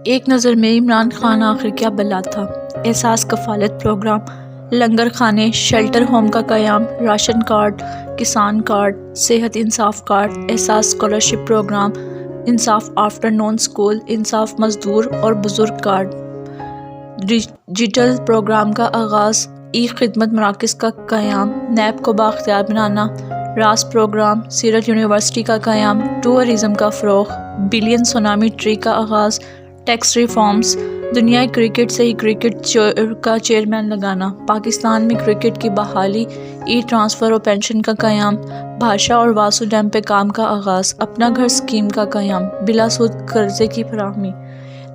ایک نظر میں عمران خان آخر کیا بلا تھا۔ احساس کفالت پروگرام، لنگر خانے، شیلٹر ہوم کا قیام، راشن کارڈ، کسان کارڈ، صحت انصاف کارڈ، احساس اسکالرشپ پروگرام، انصاف آفٹر نون اسکول، انصاف مزدور اور بزرگ کارڈ، ڈیجیٹل پروگرام کا آغاز، ای خدمت مراکز کا قیام، نیب کو بااختیار بنانا، راس پروگرام، سیرت یونیورسٹی کا قیام، ٹورازم کا فروغ، بلین سونامی ٹری کا آغاز، ٹیکس ریفارمز، دنیا کرکٹ سے ہی کرکٹ کا چیئرمین لگانا، پاکستان میں کرکٹ کی بحالی، ای ٹرانسفر اور پینشن کا قیام، بھاشا اور واسو ڈیم پہ کام کا آغاز، اپنا گھر اسکیم کا قیام، بلا سود قرضے کی فراہمی،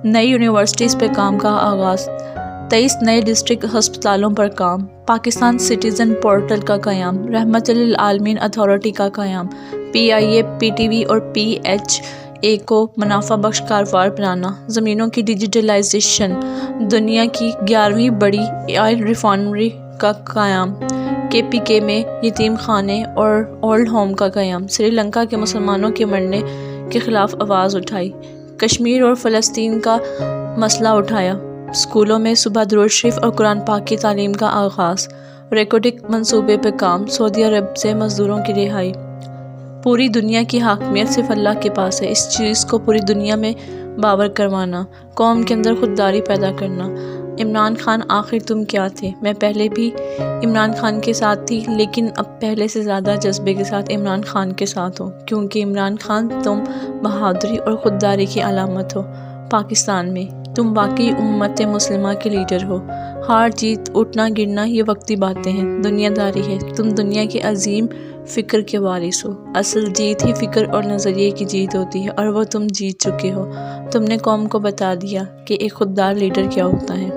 نئی یونیورسٹیز پہ کام کا آغاز، 23 نئے ڈسٹرکٹ ہسپتالوں پر کام، پاکستان سٹیزن پورٹل کا قیام، رحمت للعالمین اتھارٹی کا قیام، PIA PTV اور PHA کو منافع بخش کاروبار بنانا، زمینوں کی ڈیجیٹلائزیشن، دنیا کی 11ویں بڑی آئل ریفائنری کا قیام، KPK میں یتیم خانے اور اولڈ ہوم کا قیام، سری لنکا کے مسلمانوں کے مرنے کے خلاف آواز اٹھائی، کشمیر اور فلسطین کا مسئلہ اٹھایا، اسکولوں میں صبح درود شریف اور قرآن پاک کی تعلیم کا آغاز، ریکوٹک منصوبے پہ کام، سعودی عرب سے مزدوروں کی رہائی۔ پوری دنیا کی حاکمیت صرف اللہ کے پاس ہے، اس چیز کو پوری دنیا میں باور کروانا، قوم کے اندر خودداری پیدا کرنا۔ عمران خان آخر تم کیا تھے؟ میں پہلے بھی عمران خان کے ساتھ تھی، لیکن اب پہلے سے زیادہ جذبے کے ساتھ عمران خان کے ساتھ ہوں، کیونکہ عمران خان تم بہادری اور خودداری کی علامت ہو۔ پاکستان میں تم واقعی امت مسلمہ کے لیڈر ہو۔ ہار جیت، اٹھنا گرنا یہ وقتی باتیں ہیں، دنیا داری ہے۔ تم دنیا کے عظیم فکر کے وارث ہو۔ اصل جیت ہی فکر اور نظریے کی جیت ہوتی ہے، اور وہ تم جیت چکے ہو۔ تم نے قوم کو بتا دیا کہ ایک خوددار لیڈر کیا ہوتا ہے۔